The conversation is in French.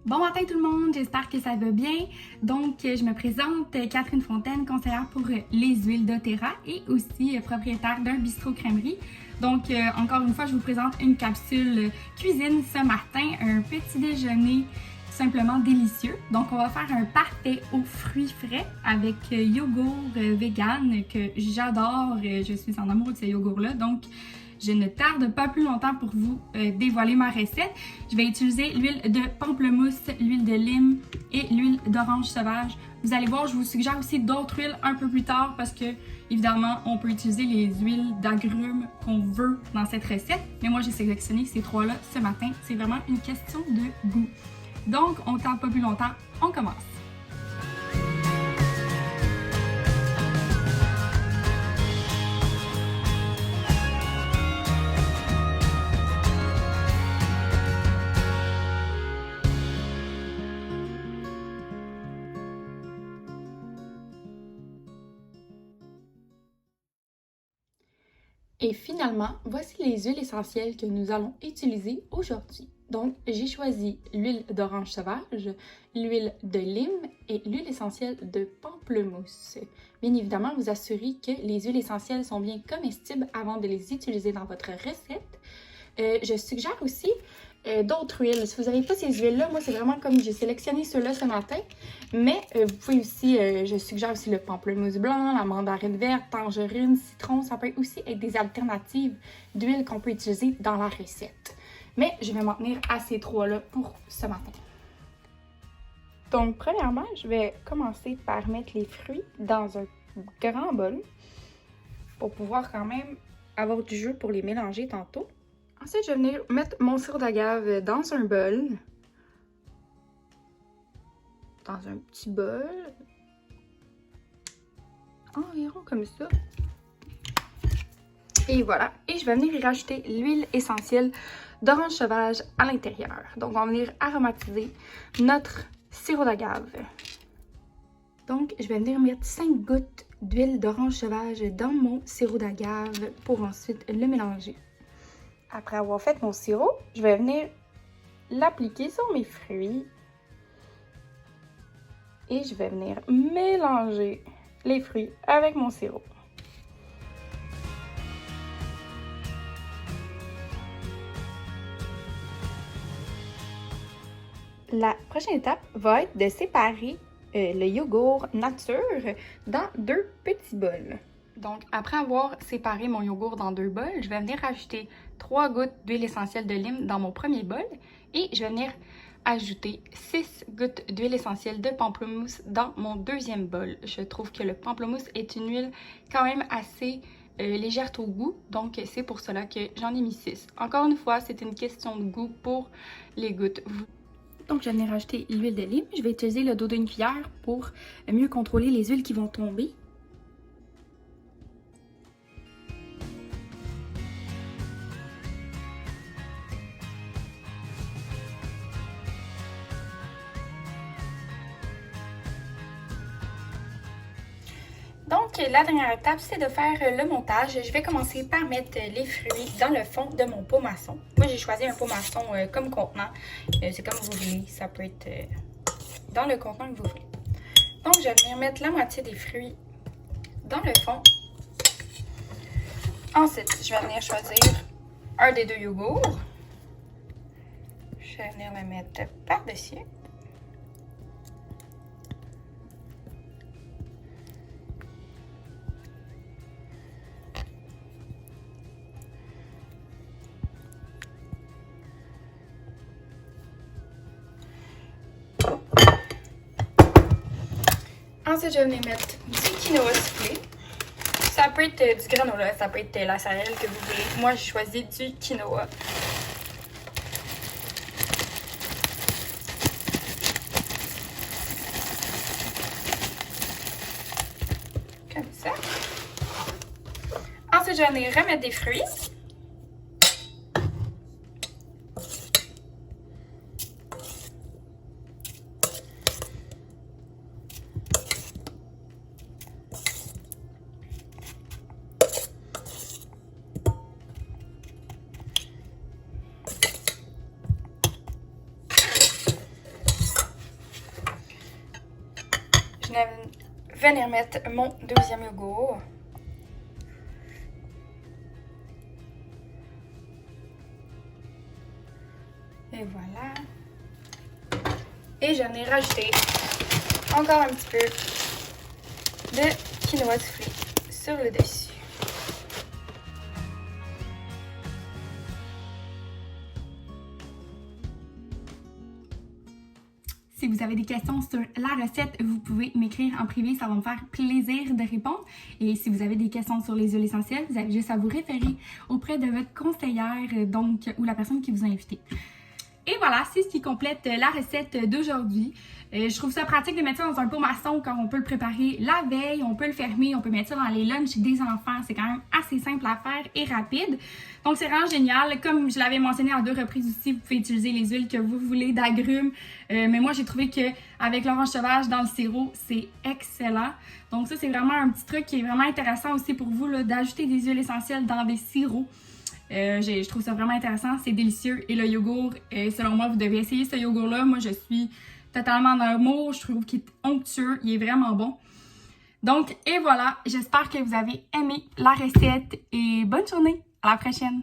Bon matin tout le monde, j'espère que ça va bien. Donc, je me présente Catherine Fontaine, conseillère pour les huiles doTERRA et aussi propriétaire d'un bistrot-crèmerie. Donc, encore une fois, je vous présente une capsule cuisine ce matin, un petit déjeuner simplement délicieux. Donc, on va faire un parfait aux fruits frais avec yogourt vegan que j'adore. Je suis en amour de ce yogourt-là. Donc, je ne tarde pas plus longtemps pour vous dévoiler ma recette. Je vais utiliser l'huile de pamplemousse, l'huile de lime et l'huile d'orange sauvage. Vous allez voir, je vous suggère aussi d'autres huiles un peu plus tard parce que, évidemment, on peut utiliser les huiles d'agrumes qu'on veut dans cette recette. Mais moi, j'ai sélectionné ces trois-là ce matin. C'est vraiment une question de goût. Donc, on ne tarde pas plus longtemps, on commence. Et finalement, voici les huiles essentielles que nous allons utiliser aujourd'hui. Donc, j'ai choisi l'huile d'orange sauvage, l'huile de lime et l'huile essentielle de pamplemousse. Bien évidemment, vous assurez que les huiles essentielles sont bien comestibles avant de les utiliser dans votre recette. Je suggère aussi d'autres huiles. Si vous n'avez pas ces huiles-là, moi c'est vraiment comme j'ai sélectionné ceux-là ce matin. Mais vous pouvez aussi, je suggère aussi le pamplemousse blanc, la mandarine verte, tangerine, citron. Ça peut aussi être des alternatives d'huile qu'on peut utiliser dans la recette. Mais je vais m'en tenir à ces trois-là pour ce matin. Donc premièrement, je vais commencer par mettre les fruits dans un grand bol pour pouvoir quand même avoir du jus pour les mélanger tantôt. Ensuite, je vais venir mettre mon sirop d'agave dans un bol. Dans un petit bol. Environ comme ça. Et voilà. Et je vais venir y rajouter l'huile essentielle d'orange sauvage à l'intérieur. Donc, on va venir aromatiser notre sirop d'agave. Donc, je vais venir mettre 5 gouttes d'huile d'orange sauvage dans mon sirop d'agave pour ensuite le mélanger. Après avoir fait mon sirop, je vais venir l'appliquer sur mes fruits. Et je vais venir mélanger les fruits avec mon sirop. La prochaine étape va être de séparer le yogourt nature dans 2 petits bols. Donc, après avoir séparé mon yogourt dans 2 bols, je vais venir ajouter 3 gouttes d'huile essentielle de lime dans mon premier bol et je vais venir ajouter 6 gouttes d'huile essentielle de pamplemousse dans mon deuxième bol. Je trouve que le pamplemousse est une huile quand même assez légère au goût, donc c'est pour cela que j'en ai mis 6. Encore une fois, c'est une question de goût pour les gouttes. Donc, je vais venir rajouter l'huile de lime. Je vais utiliser le dos d'une cuillère pour mieux contrôler les huiles qui vont tomber. Donc, la dernière étape, c'est de faire le montage. Je vais commencer par mettre les fruits dans le fond de mon pot maçon. Moi, j'ai choisi un pot maçon comme contenant. C'est comme vous voulez. Ça peut être dans le contenant que vous voulez. Donc, je vais venir mettre la moitié des fruits dans le fond. Ensuite, je vais venir choisir un des 2 yogourts. Je vais venir le mettre par-dessus. Ensuite, je vais venir mettre du quinoa soufflé. Ça peut être du granola, ça peut être la céréale que vous voulez. Moi, j'ai choisi du quinoa. Comme ça. Ensuite, je vais venir remettre des fruits. je vais venir mettre mon deuxième yogourt. Et voilà. Et j'en ai rajouté encore un petit peu de quinoa soufflé sur le dessus. Si vous avez des questions sur la recette, vous pouvez m'écrire en privé, ça va me faire plaisir de répondre. Et si vous avez des questions sur les huiles essentielles, vous avez juste à vous référer auprès de votre conseillère, donc, ou la personne qui vous a invité. Et voilà, c'est ce qui complète la recette d'aujourd'hui. Je trouve ça pratique de mettre ça dans un pot maçon quand on peut le préparer la veille, on peut le fermer, on peut mettre ça dans les lunchs des enfants. C'est quand même assez simple à faire et rapide. Donc c'est vraiment génial. Comme je l'avais mentionné en 2 reprises aussi, vous pouvez utiliser les huiles que vous voulez d'agrumes. Mais moi j'ai trouvé qu'avec l'orange sauvage dans le sirop, c'est excellent. Donc ça c'est vraiment un petit truc qui est vraiment intéressant aussi pour vous, d'ajouter des huiles essentielles dans des sirops. Je trouve ça vraiment intéressant, c'est délicieux. Et le yogourt, selon moi, vous devez essayer ce yogourt-là. Moi, je suis totalement en amour. Je trouve qu'il est onctueux, il est vraiment bon. Donc, et voilà, j'espère que vous avez aimé la recette et bonne journée. À la prochaine!